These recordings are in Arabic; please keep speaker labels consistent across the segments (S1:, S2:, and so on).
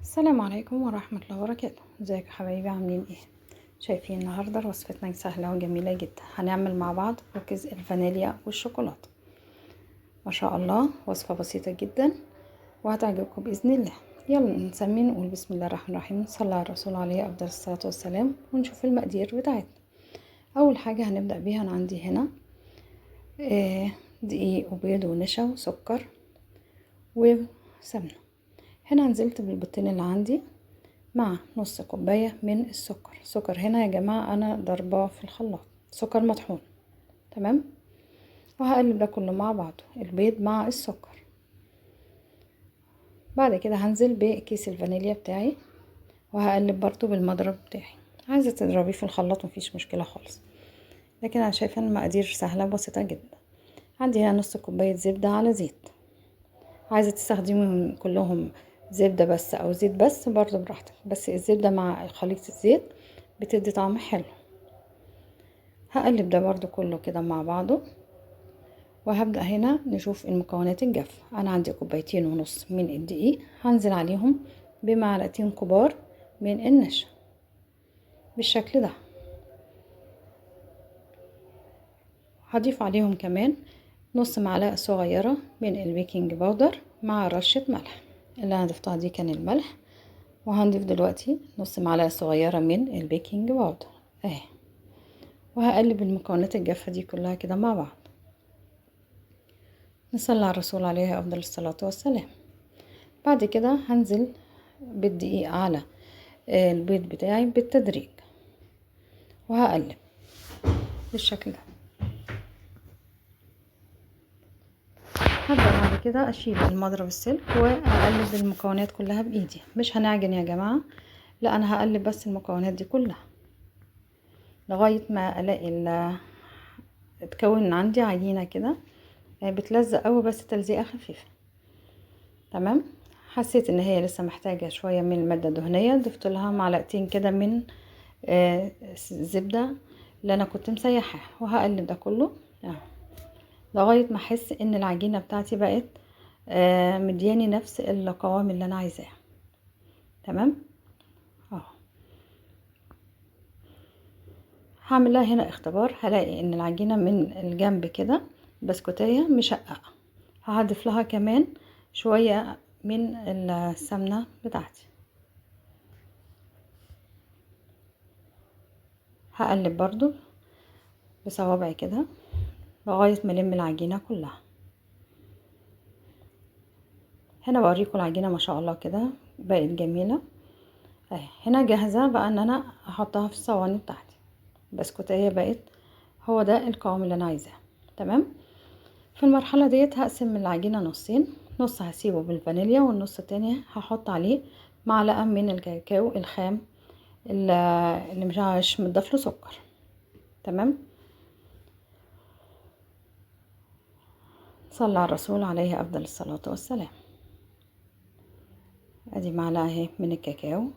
S1: السلام عليكم ورحمة الله وبركاته. ازيكم يا حبايبي، عاملين ايه؟ شايفين النهاردة وصفتنا سهلة وجميلة جدا. هنعمل مع بعض كوكيز الفانيليا والشوكولاتة. ما شاء الله، وصفة بسيطة جدا وهتعجبكم بإذن الله. يلا نسمي نقول بسم الله الرحمن الرحيم، صلى على الرسول عليه أفضل الصلاة والسلام، ونشوف المقادير بتاعتنا. أول حاجة هنبدأ بيها، أنا عندي هنا دقيق وبيض ونشا وسكر وسمنة. هنا نزلت بالبيضتين اللي عندي مع نص كوباية من السكر. سكر هنا يا جماعة أنا ضرباه في الخلاط، سكر مطحون. تمام. وهقلب ده كله مع بعضه، البيض مع السكر. بعد كده هنزل بكيس الفانيليا بتاعي وهقلب برضو بالمضرب بتاعي. عايزة تضربيه في الخلاط مفيش مشكلة خالص، لكن انا شايفة المقادير سهلة وبسيطة جدا. عندي هنا نص كوباية زبدة على زيت. عايزة تستخدميهم كلهم زبدة بس او زيت بس برضو براحتك، بس الزبدة مع خليط الزيت بتدي طعم حلو. هقلب ده برضو كله كده مع بعضه، وهبدأ هنا نشوف المكونات الجافة. انا عندي كوبايتين ونص من الدقيق، هنزل عليهم بمعلقتين كبار من النشا بالشكل ده. هضيف عليهم كمان نص معلقة صغيرة من البيكنج باودر مع رشة ملح. اللي انا ضفتها دي كان الملح، وهنضيف دلوقتي نص معلقة صغيرة من البيكنج باودر اهي. وهقلب المكونات الجافة دي كلها كده مع بعض. نصلي على الرسول عليه افضل الصلاة والسلام. بعد كده هنزل بالدقيق على البيض بتاعي بالتدريج، وهقلب بالشكل ده. هبدأ بعد كده اشيل المضرب السلك واقلب المكونات كلها بايدي. مش هنعجن يا جماعة، لا انا هقلب بس المكونات دي كلها لغاية ما الاقي تكون عندي عجينة كده بتلزق قوي بس تلزيقة خفيفة. تمام. حسيت ان هي لسه محتاجة شوية من المادة الدهنية، ضفت لها معلقتين كده من الزبدة اللي انا كنت مسيحاها، وهقلب ده كله لغاية ما احس ان العجينة بتاعتي بقت مدياني نفس القوام اللي انا عايزاه. تمام. هعمل لها هنا اختبار، هلاقي ان العجينة من الجنب كده بسكوتية مشققة. هضيف لها كمان شوية من السمنة بتاعتي. هقلب برضو بصوابعي كده لغاية ما الم العجينة كلها. هنا بوريكم العجينة ما شاء الله كده بقت جميلة اهي. هنا جاهزة بقى ان انا احطها في الصواني بتاعتي. بسكوتية بقت، هو ده القوام اللي انا عايزاه. تمام. في المرحلة ديت هقسم العجينة نصين، نص هسيبه بالفانيليا والنص التاني هحط عليه معلقة من الكاكاو الخام اللي مش متضاف له سكر. تمام. صلى على الرسول عليه افضل الصلاة والسلام. ادي معلقة اهي من الكاكاو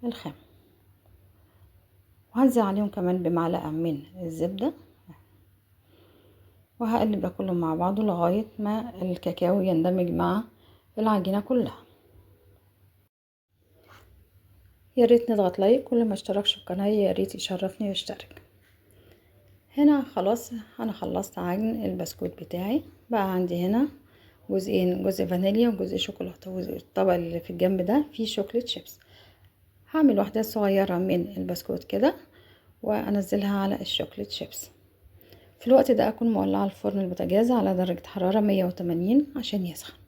S1: الخام، وهنزل عليهم كمان بمعلقة من الزبدة، وهقلب ده كله مع بعضه لغاية ما الكاكاو يندمج مع العجينة كلها. يا ريت نضغط لايك، كل ما اشتركش في القناة يا ريت يشرفني ويشترك. هنا خلاص انا خلصت عجن البسكوت بتاعي. بقى عندي هنا جزئين، جزء فانيليا وجزء شوكولاتة، والطبق اللي في الجنب ده فيه شوكليت شيبس. هعمل واحدة صغيرة من البسكوت كده وانزلها على الشوكليت شيبس. في الوقت ده اكون مولعة الفرن البوتاجاز على درجة حرارة 180 عشان يسخن.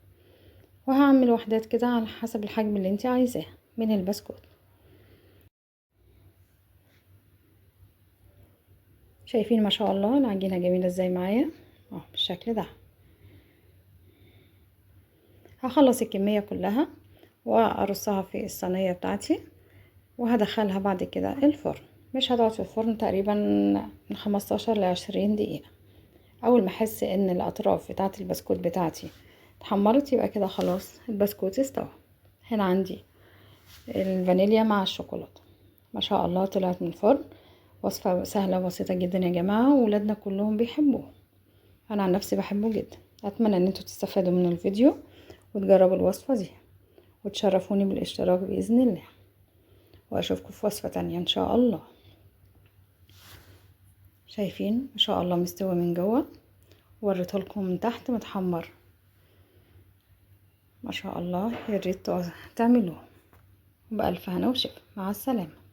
S1: وهعمل وحدات كده على حسب الحجم اللي انت عايزاه من البسكوت. شايفين ما شاء الله العجينة جميلة ازاي معايا بالشكل ده. هخلص الكمية كلها وارصها في الصينية بتاعتي، وهدخلها بعد كده الفرن. مش هتقعد في الفرن تقريبا من 15 ل 20 دقيقة. اول ما احس ان الاطراف بتاعه البسكوت بتاعتي اتحمرت يبقى كده خلاص البسكوت استوى. هنا عندي الفانيليا مع الشوكولاته، ما شاء الله طلعت من الفرن. وصفه سهله وبسيطه جدا يا جماعه، وولادنا كلهم بيحبوه. انا عن نفسي بحبه جدا. اتمنى ان انتوا تستفادوا من الفيديو وتجربوا الوصفه دي، وتشرفوني بالاشتراك بإذن الله، واشوفكم في وصفة تانية ان شاء الله. شايفين ما شاء الله مستوي من جوه، وريته لكم من تحت متحمر ما شاء الله. يا ريت تعملوه. بألف هنا وشفا، مع السلامة.